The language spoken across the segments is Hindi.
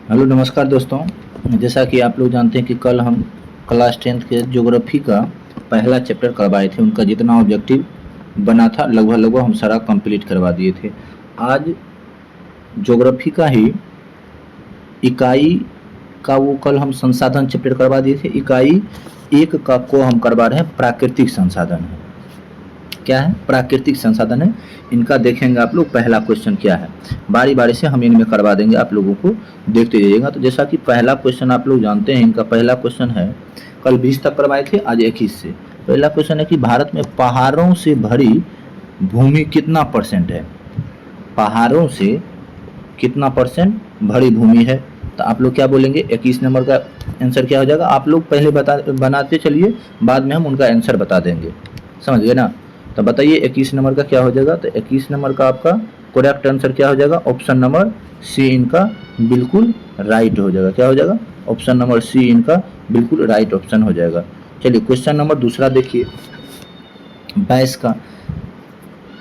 हेलो नमस्कार दोस्तों। जैसा कि आप लोग जानते हैं कि कल हम क्लास 10th के ज्योग्राफी का पहला चैप्टर करवाए थे। उनका जितना ऑब्जेक्टिव बना था लगभग लगभग हम सारा कंप्लीट करवा दिए थे। आज ज्योग्राफी का ही इकाई का वो कल हम संसाधन चैप्टर करवा दिए थे। इकाई 1 का को हम करवा रहे हैं प्राकृतिक संसाधन है। क्या है? प्राकृतिक संसाधन है। इनका देखेंगे आप लोग पहला क्वेश्चन क्या है। बारी बारी से हम इनमें करवा देंगे, आप लोगों को देखते जाइएगा। तो जैसा कि पहला क्वेश्चन आप लोग जानते हैं, इनका पहला क्वेश्चन है, कल 20 तक करवाए थे, आज 21 से। पहला क्वेश्चन है कि भारत में पहाड़ों से भरी भूमि कितना % है। पहाड़ों से कितना % भरी भूमि है। तो आप लोग क्या बोलेंगे? 21 नंबर का आंसर क्या हो जाएगा? आप लोग पहले बनाते चलिए, बाद में हम उनका आंसर बता देंगे। समझ गए ना? तो बताइए 21 नंबर का क्या हो जाएगा। तो 21 नंबर का आपका करेक्ट आंसर क्या हो जाएगा? ऑप्शन नंबर सी इनका बिल्कुल राइट हो जाएगा। क्या हो जाएगा? ऑप्शन नंबर सी इनका बिल्कुल राइट ऑप्शन हो जाएगा। चलिए क्वेश्चन नंबर दूसरा देखिए 22 का,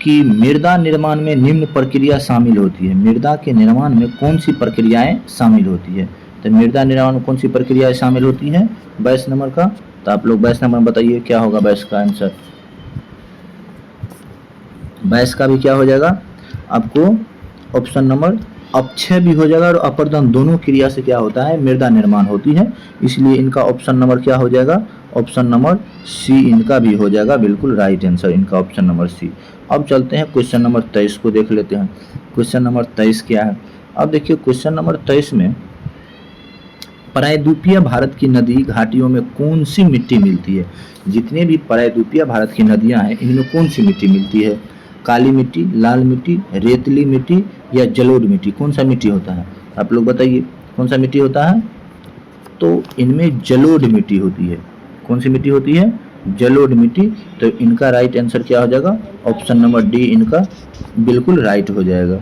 कि मृदा निर्माण में निम्न प्रक्रिया शामिल होती है। मृदा के निर्माण में कौन सी प्रक्रियाएं शामिल होती है। तो मृदा निर्माण में कौन सी प्रक्रियाएं शामिल होती हैं 22 नंबर का। तो आप लोग 22 नंबर बताइए क्या होगा 22 का आंसर। 22 का भी क्या हो जाएगा आपको? ऑप्शन नंबर अपक्षय भी हो जाएगा और अपर्दन दोनों क्रिया से क्या होता है? मृदा निर्माण होती है। इसलिए इनका ऑप्शन नंबर क्या हो जाएगा? ऑप्शन नंबर सी इनका भी हो जाएगा बिल्कुल राइट आंसर, इनका ऑप्शन नंबर सी। अब चलते हैं क्वेश्चन नंबर 23 को देख लेते हैं। क्वेश्चन नंबर 23 क्या है? अब देखिए क्वेश्चन नंबर 23 में प्रायद्वीपीय भारत की नदी घाटियों में कौन सी मिट्टी मिलती है। जितने भी प्रायद्वीपीय भारत की नदियां हैं इनमें कौन सी मिट्टी मिलती है? काली मिट्टी, लाल मिट्टी, रेतली मिट्टी या जलोढ़ मिट्टी। कौन सा मिट्टी होता है? आप लोग बताइए कौन सा मिट्टी होता है। तो इनमें जलोढ़ मिट्टी होती है। कौन सी मिट्टी होती है? जलोढ़ मिट्टी। तो इनका राइट आंसर क्या हो जाएगा? ऑप्शन नंबर डी इनका बिल्कुल राइट हो जाएगा।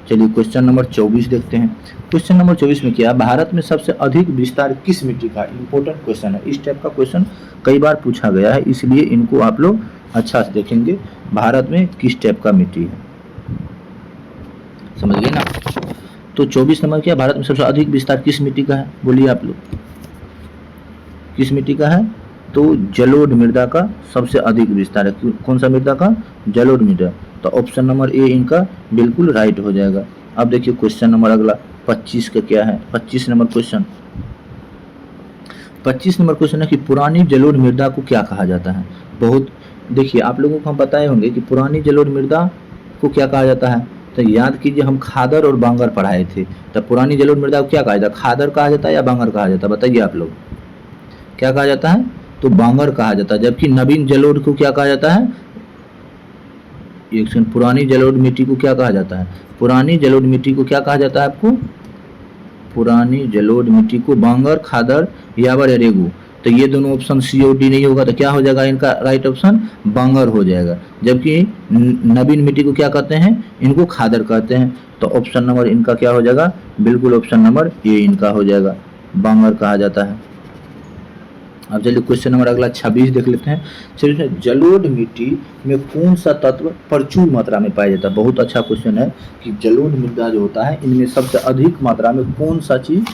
चलिए क्वेश्चन नंबर 24 देखते हैं। क्वेश्चन नंबर 24 में क्या? भारत में सबसे अधिक विस्तार किस मिट्टी का? इंपॉर्टेंट क्वेश्चन है। इस टाइप का क्वेश्चन कई बार पूछा गया है, इसलिए इनको आप लोग अच्छा से देखेंगे। भारत में किस टाइप का मिट्टी है, समझ गए ना? तो 24 नंबर क्या? भारत में सबसे अधिक विस्तार किस मिट्टी का है? बोलिए आप लोग किस मिट्टी का है? तो जलोढ़ मृदा का सबसे अधिक विस्तार है। कौन सा मृदा का? जलोढ़ मृदा। तो ऑप्शन नंबर ए इनका बिल्कुल राइट हो जाएगा। अब देखिए क्वेश्चन नंबर अगला 25 का क्या है? 25 नंबर क्वेश्चन 25 नंबर क्वेश्चन है कि पुरानी जलोढ़ मृदा को क्या कहा जाता है। बहुत देखिए आप लोगों को हम बताए होंगे कि पुरानी जलोढ़ मृदा को क्या कहा जाता है। तो याद कीजिए हम खादर और बांगर पढ़ाए थे। तो पुरानी जलोढ़ मृदा को क्या कहा जाता है? खादर कहा जाता है या बांगर कहा जाता है? बताइए आप लोग क्या कहा जाता है? तो बांगर कहा जाता है। जबकि नवीन जलोढ़ को क्या कहा जाता है? एक सेकंड, पुरानी जलोढ़ मिट्टी को क्या कहा जाता है? पुरानी जलोढ़ मिट्टी को क्या कहा जाता है आपको? पुरानी जलोढ़ मिट्टी को बांगर, खादर, यावर या रेगू। तो ये दोनों ऑप्शन सी और डी नहीं होगा तो क्या हो जाएगा इनका राइट ऑप्शन? बांगर हो जाएगा। जबकि नवीन मिट्टी को क्या कहते हैं? इनको खादर कहते हैं। तो ऑप्शन नंबर इनका क्या हो जाएगा? बिल्कुल ऑप्शन नंबर ए इनका हो जाएगा, बांगर कहा जाता है। अब चलिए क्वेश्चन नंबर अगला 26 देख लेते हैं। चलिए जलोढ़ मिट्टी में कौन सा तत्व प्रचुर मात्रा में पाया जाता है? बहुत अच्छा क्वेश्चन है कि जलोढ़ मृदा जो होता है इनमें सबसे अधिक मात्रा में कौन सा चीज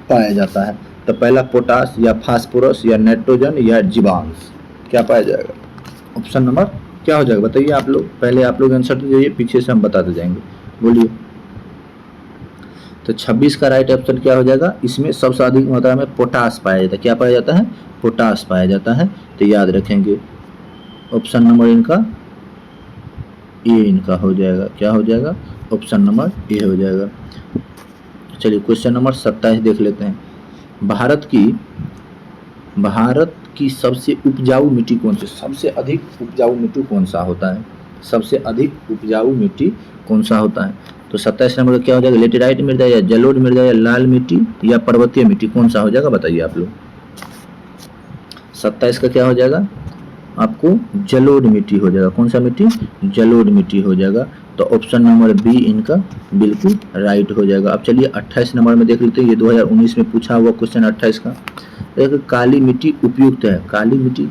पाया जाता है। तो पहला पोटास या फास्फोरस या नाइट्रोजन या जीवांश, क्या पाया जाएगा? ऑप्शन नंबर क्या हो जाएगा बताइए आप लोग। पहले आप लोग आंसर दीजिए, पीछे से हम बताते जाएंगे, बोलिए। तो 26 का राइट ऑप्शन क्या हो जाएगा? इसमें सबसे अधिक मात्रा में पोटास पाया जाता है। क्या पाया जाता है? पोटास पाया जाता है। तो याद रखेंगे ऑप्शन नंबर इनका ए इनका हो जाएगा। क्या हो जाएगा? ऑप्शन नंबर ए हो जाएगा। चलिए क्वेश्चन नंबर 27 देख लेते हैं। भारत की सबसे उपजाऊ मिट्टी कौन सी? सबसे अधिक उपजाऊ मिट्टी कौन सा होता है? सबसे अधिक उपजाऊ मिट्टी कौन सा होता है? तो 27 नंबर का क्या हो जाएगा? लेटेराइट मृदा या जलोढ़ मृदा या लाल मिट्टी या पर्वतीय मिट्टी, कौन सा हो जाएगा बताइए आप लोग। 27 का क्या हो जाएगा आपको? जलोढ़ मिट्टी हो जाएगा। कौन सा मिट्टी? जलोढ़ मिट्टी हो जाएगा। तो ऑप्शन नंबर बी इनका बिल्कुल राइट हो जाएगा। अब चलिए 28 नंबर में देख लेते हैं। ये 2019 में पूछा हुआ क्वेश्चन 28 का। काली मिट्टी उपयुक्त है। काली मिट्टी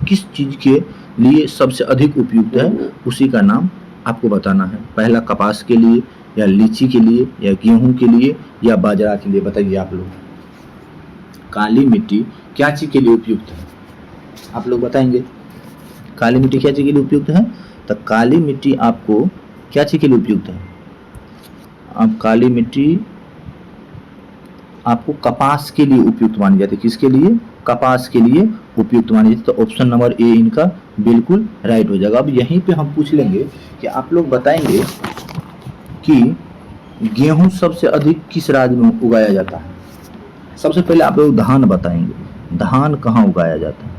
किस चीज के लिए सबसे अधिक उपयुक्त है? उसी का नाम आपको बताना है। पहला कपास के लिए, या लीची के लिए या गेहूं के लिए या बाजरा के लिए? बताइए आप लोग, काली मिट्टी क्या चीज़ के लिए उपयुक्त है? आप लोग बताएंगे काली मिट्टी क्या चीज़ के लिए उपयुक्त है? तो काली मिट्टी आपको क्या चीज़ के लिए उपयुक्त है? अब काली मिट्टी आपको कपास के लिए उपयुक्त मानी जाती है। किसके लिए? कपास के लिए उपयुक्त मानी जाती है। तो ऑप्शन नंबर ए इनका बिल्कुल राइट हो जाएगा। अब यहीं पे हम पूछ लेंगे कि आप लोग बताएंगे कि गेहूं सबसे अधिक किस राज्य में उगाया जाता है? सबसे पहले आप लोग धान बताएंगे, धान कहाँ उगाया जाता है?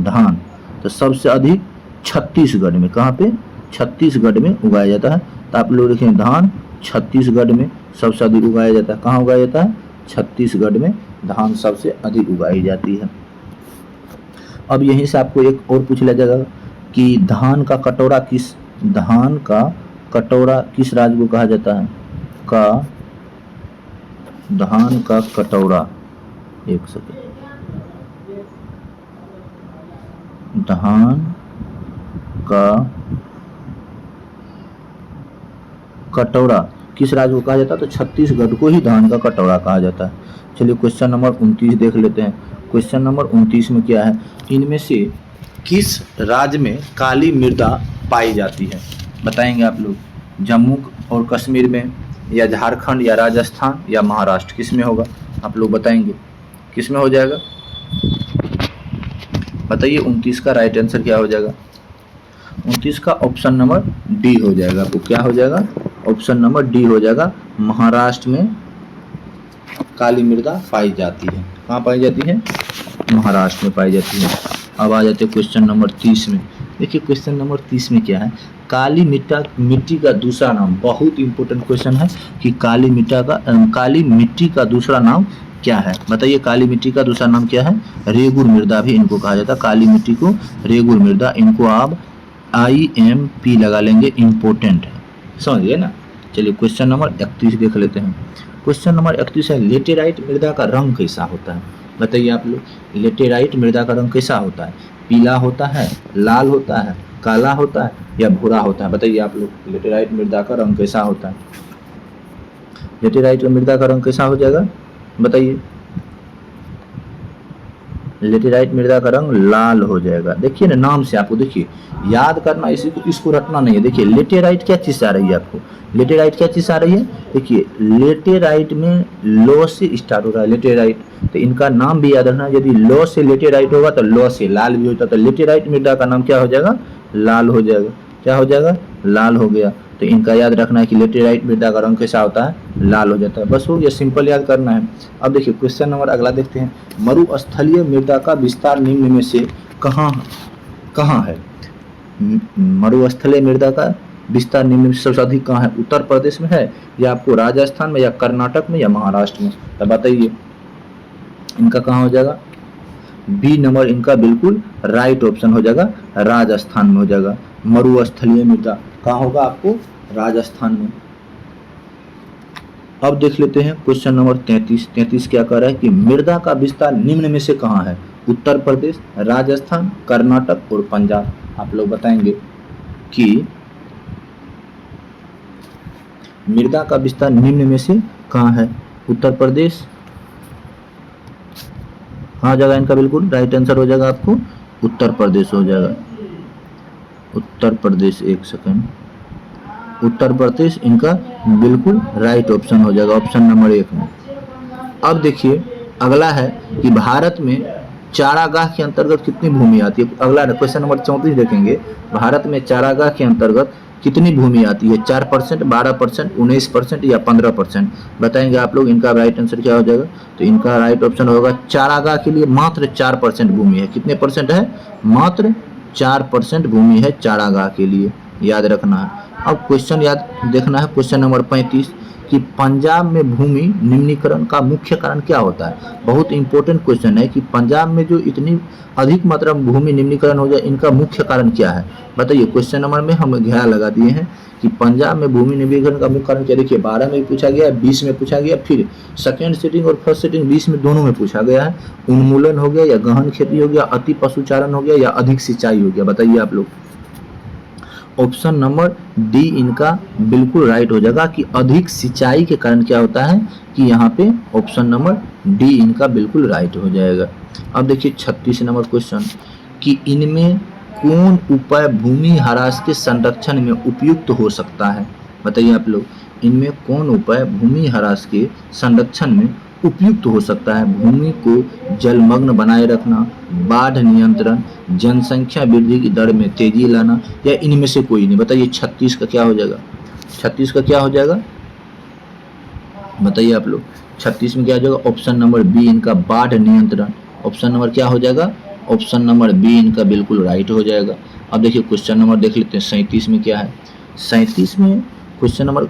धान तो सबसे अधिक छत्तीसगढ़ में। कहाँ पे? छत्तीसगढ़ में उगाया जाता है। तो आप लोग देखें, धान छत्तीसगढ़ में सबसे अधिक उगाया जाता है। कहाँ उगाया जाता है? छत्तीसगढ़ में धान सबसे अधिक उगाई जाती है। अब यहीं से आपको एक और पूछ लिया जाएगा कि धान का कटोरा किस राज्य को कहा जाता है? धान का कटोरा, एक सेकेंड, धान का कटोरा किस राज्य को कहा जाता है? तो छत्तीसगढ़ को ही धान का कटोरा कहा जाता है। चलिए क्वेश्चन नंबर 29 देख लेते हैं। क्वेश्चन नंबर 29 में क्या है? इनमें से किस राज्य में काली मृदा पाई जाती है? बताएंगे आप लोग, जम्मू और कश्मीर में या झारखंड या राजस्थान या महाराष्ट्र? किस में होगा? आप लोग बताएंगे किस में हो जाएगा? बताइए 29 का राइट आंसर क्या हो जाएगा? 29 का ऑप्शन नंबर डी हो जाएगा। आपको क्या हो जाएगा? ऑप्शन नंबर डी हो जाएगा। महाराष्ट्र में काली मृदा पाई जाती है। कहाँ पाई जाती है? महाराष्ट्र में पाई जाती है। अब आ जाते हैं क्वेश्चन नंबर 30 में। देखिए क्वेश्चन नंबर 30 में क्या है? काली मिट्टी का दूसरा नाम। बहुत इंपॉर्टेंट क्वेश्चन है कि काली मिट्टी का दूसरा नाम क्या है? बताइए काली मिट्टी का दूसरा नाम क्या है? रेगुर मृदा भी इनको कहा जाता है। काली मिट्टी को रेगुर मृदा, इनको आप IMP लगा लेंगे, इम्पोर्टेंट है, समझिए ना। चलिए क्वेश्चन नंबर 31 देख लेते हैं। क्वेश्चन नंबर 31 है, लेटेराइट मृदा का रंग कैसा होता है? बताइए आप लोग, लेटेराइट मृदा का रंग कैसा होता है? पीला होता है, लाल होता है, काला होता है या भूरा होता है? बताइए आप लोग, लेटेराइट मृदा का रंग कैसा होता है? लेटेराइट मृदा का रंग कैसा हो जाएगा? बताइए। लेटेराइट मृदा का रंग लाल हो जाएगा। देखिए ना, नाम से आपको देखिए याद करना, इसको रटना नहीं है। देखिए लेटेराइट क्या चीज़ आ रही है आपको? लेटेराइट क्या चीज़ आ रही है? देखिए लेटेराइट में लो से स्टार्ट हो रहा है लेटेराइट, तो इनका नाम भी याद रखना। यदि लो से लेटेराइट होगा तो लो से लाल भी होता है। तो लेटेराइट मृदा का नाम क्या हो जाएगा? लाल हो जाएगा। क्या हो जाएगा? लाल हो गया। तो इनका याद रखना है कि लेटेराइट मृदा का रंग कैसा होता है? लाल हो जाता है। बस हो गया, सिंपल याद करना है। अब देखिए क्वेश्चन नंबर अगला देखते हैं। मरुस्थलीय मृदा का विस्तार निम्न में से कहाँ है? मरुस्थलीय मृदा का विस्तार निम्न में सबसे अधिक कहाँ है? उत्तर प्रदेश में है या आपको राजस्थान में या कर्नाटक में या महाराष्ट्र में? तो बताइए इनका कहाँ हो जाएगा? बी नंबर इनका बिल्कुल राइट ऑप्शन हो जाएगा, राजस्थान में हो जाएगा। मरुस्थलीय मृदा कहाँ होगा? आपको राजस्थान में। अब देख लेते हैं क्वेश्चन नंबर 33। 33 क्या कह रहा है कि मृदा का विस्तार निम्न में से कहाँ है? उत्तर प्रदेश, राजस्थान, कर्नाटक और पंजाब। आप लोग बताएंगे कि मृदा का विस्तार निम्न में से कहाँ है? उत्तर प्रदेश कहाँ जाएगा? इनका बिल्कुल राइट आंसर हो जाएगा आपको उत्तर प्रदेश हो जाएगा। उत्तर प्रदेश, एक सेकंड, उत्तर प्रदेश इनका बिल्कुल राइट ऑप्शन हो जाएगा, ऑप्शन नंबर 1 में। अब देखिए अगला है कि भारत में चारागाह के अंतर्गत कितनी भूमि आती है? अगला क्वेश्चन नंबर 34 देखेंगे। भारत में चारागाह के अंतर्गत कितनी भूमि आती है? 4%, 12%, 19% या 15%? बताएंगे आप लोग। इनका राइट आंसर क्या हो जाएगा? तो इनका राइट ऑप्शन होगा चारागाह के लिए मात्र 4% भूमि है। कितने परसेंट है? मात्र 4% भूमि है चारागाह के लिए, याद रखना है। अब क्वेश्चन याद देखना है क्वेश्चन नंबर 35 कि पंजाब में भूमि निम्नीकरण का मुख्य कारण क्या होता है? बहुत इंपॉर्टेंट क्वेश्चन है कि पंजाब में जो इतनी अधिक मात्रा में भूमि निम्नीकरण हो जाए, इनका मुख्य कारण क्या है? बताइए। क्वेश्चन नंबर में हम घेरा लगा दिए हैं कि पंजाब में भूमि निम्नीकरण का मुख्य कारण क्या? देखिए 12 में पूछा गया, 20 में पूछा गया, फिर सेकेंड सिटिंग और फर्स्ट सिटिंग 20 में दोनों में पूछा गया है। उन्मूलन हो गया या गहन खेती हो गया, अति पशुचारण हो गया या अधिक सिंचाई हो गया? बताइए आप लोग। ऑप्शन नंबर डी इनका बिल्कुल राइट हो जाएगा कि अधिक सिंचाई के कारण क्या होता है कि यहाँ पे ऑप्शन नंबर डी इनका बिल्कुल राइट हो जाएगा। अब देखिए 36 नंबर क्वेश्चन कि इनमें कौन उपाय भूमि ह्रास के संरक्षण में उपयुक्त हो सकता है। बताइए आप लोग, इनमें कौन उपाय भूमि ह्रास के संरक्षण में उपयुक्त हो सकता है। भूमि को जलमग्न बनाए रखना, बाढ़ नियंत्रण, जनसंख्या वृद्धि की दर में तेजी लाना, या इनमें से कोई नहीं। बताइए 36 का क्या हो जाएगा, 36 का क्या हो जाएगा बताइए आप लोग। 36 में क्या हो जाएगा, ऑप्शन नंबर बी इनका बाढ़ नियंत्रण। ऑप्शन नंबर क्या हो जाएगा, ऑप्शन नंबर बी इनका बिल्कुल राइट हो जाएगा। अब देखिए क्वेश्चन नंबर देख लेते हैं 37 में क्या है। 37 में क्वेश्चन नंबर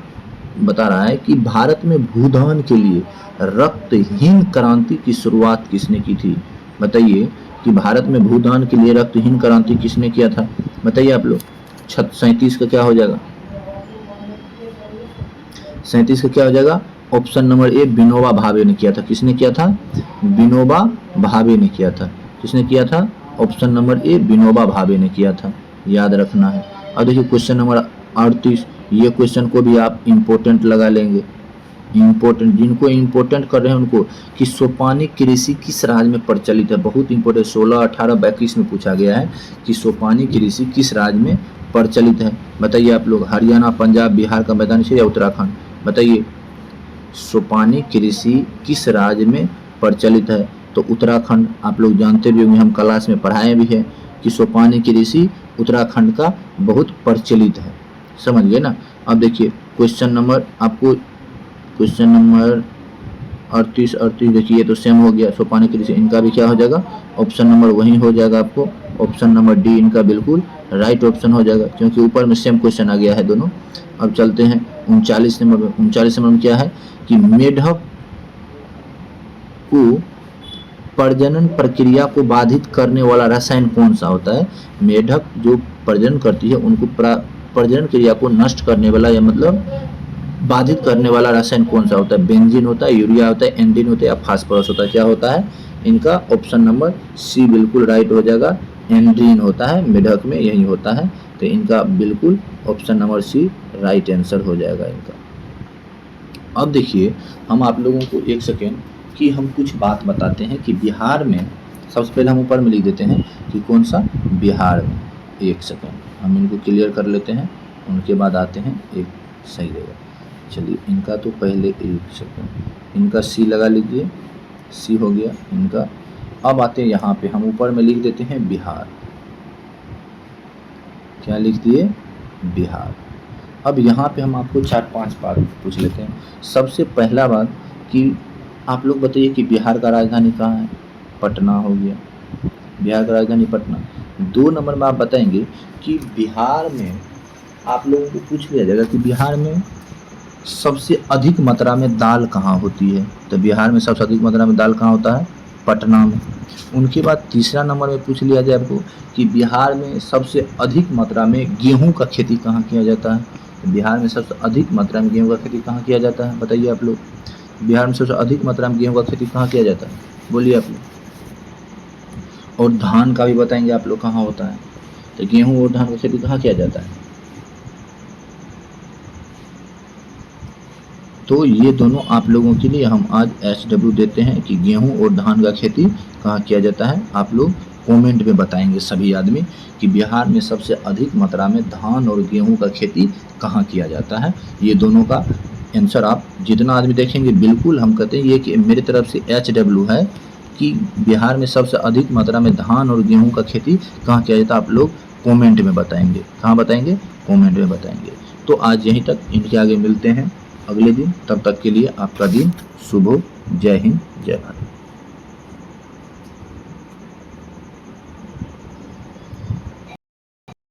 बता रहा है कि भारत में भूदान के लिए रक्तहीन क्रांति की शुरुआत किसने की थी। बताइए कि भारत में भूदान के लिए रक्तहीन क्रांति किसने किया था। बताइए आप लोग। 37 का क्या हो जाएगा, 37 का क्या हो जाएगा, option number A Vinoba Bhave ने किया था। किसने किया था, विनोबा भावे ने किया था। किसने किया था, option number A Vinoba Bhave ने किया था, याद रखना है। अब देखिए क्वेश्चन नंबर 38, ये क्वेश्चन को भी आप इम्पोर्टेंट लगा लेंगे। इम्पोर्टेंट, जिनको इम्पोर्टेंट कर रहे हैं उनको, कि सोपानी कृषि किस राज्य में प्रचलित है। बहुत इंपॉर्टेंट, 16, 18, 22 में पूछा गया है कि सोपानी कृषि किस राज्य में प्रचलित है। बताइए आप लोग, हरियाणा, पंजाब, बिहार का मैदानी क्षेत्र या उत्तराखंड। बताइए सोपानी कृषि किस राज्य में प्रचलित है। तो उत्तराखंड। आप लोग जानते भी होंगे, हम क्लास में पढ़ाए भी है कि सोपानी कृषि उत्तराखंड का बहुत प्रचलित है। समझ गए ना। अब देखिए क्वेश्चन नंबर आपको, क्वेश्चन नंबर 38 देखिए ये तो सेम हो गया। सोपानी कृषि इनका भी क्या हो जाएगा, ऑप्शन नंबर वही हो जाएगा आपको, ऑप्शन नंबर डी इनका बिल्कुल राइट ऑप्शन हो जाएगा, क्योंकि ऊपर में सेम क्वेश्चन आ गया है दोनों। अब चलते हैं 39 नंबर में। 39 नंबर में क्या है कि मेढक को प्रजनन प्रक्रिया को बाधित करने वाला रसायन कौन सा होता है। मेढक जो प्रजनन करती है उनको प्रजनन क्रिया को नष्ट करने वाला या मतलब बाधित करने वाला रसायन कौन सा होता है। बेंजीन होता है, यूरिया होता है, एंडीन होता है या फास्फोरस होता है। क्या होता है इनका, ऑप्शन नंबर सी बिल्कुल राइट हो जाएगा। एंड्रीन होता है, मेढक में यही होता है, तो इनका बिल्कुल option number C right answer हो जाएगा इनका। अब देखिए हम आप लोगों को एक सेकेंड कि हम कुछ बात बताते हैं कि बिहार में, सबसे पहले हम ऊपर में लिख देते हैं कि कौन सा बिहार में। एक सेकेंड हम इनको क्लियर कर लेते हैं, उनके बाद आते हैं एक सही जगह। चलिए इनका तो पहले एक सेकेंड, इनका सी लगा लीजिए, सी हो गया इनका। अब आते हैं यहाँ पे, हम ऊपर में लिख देते हैं बिहार। क्या लिख दिए, बिहार। अब यहाँ पे हम आपको 4-5 बात पूछ लेते हैं। सबसे पहला बात कि आप लोग बताइए कि बिहार का राजधानी कहाँ है। पटना हो गया, बिहार का राजधानी पटना। 2 नंबर में आप बताएंगे कि बिहार में, आप लोगों को पूछ लिया जाएगा कि बिहार में सबसे अधिक मात्रा में दाल कहाँ होती है। तो बिहार में सबसे अधिक मात्रा में दाल कहाँ होता है, पटना में। उनके बाद तीसरा नंबर में पूछ लिया जाए आपको कि बिहार में सबसे अधिक मात्रा में गेहूं का खेती कहाँ किया जाता है। तो बिहार में सबसे अधिक मात्रा में गेहूं का खेती कहाँ किया जाता है, बताइए आप लोग। बिहार में सबसे अधिक मात्रा में गेहूं का खेती कहाँ किया जाता है, बोलिए आप लोग। और धान का भी बताएंगे आप लोग कहाँ होता है। तो गेहूं और धान का खेती कहाँ किया जाता है। तो ये दोनों आप लोगों के लिए हम आज HW देते हैं कि गेहूं और धान का खेती कहाँ किया जाता है। आप लोग कमेंट में बताएंगे सभी आदमी कि बिहार में सबसे अधिक मात्रा में धान और गेहूं का खेती कहाँ किया जाता है। ये दोनों का आंसर आप जितना आदमी देखेंगे, बिल्कुल हम कहते हैं ये कि मेरी तरफ से HW है कि बिहार में सबसे अधिक मात्रा में धान और गेहूँ का खेती कहाँ किया जाता है। आप लोग कॉमेंट में बताएंगे, कहाँ बताएंगे, कॉमेंट में बताएंगे। तो आज यहीं तक, इनके आगे मिलते हैं अगले दिन। तब तक के लिए आपका दिन शुभ हो। जय हिंद, जय भारत।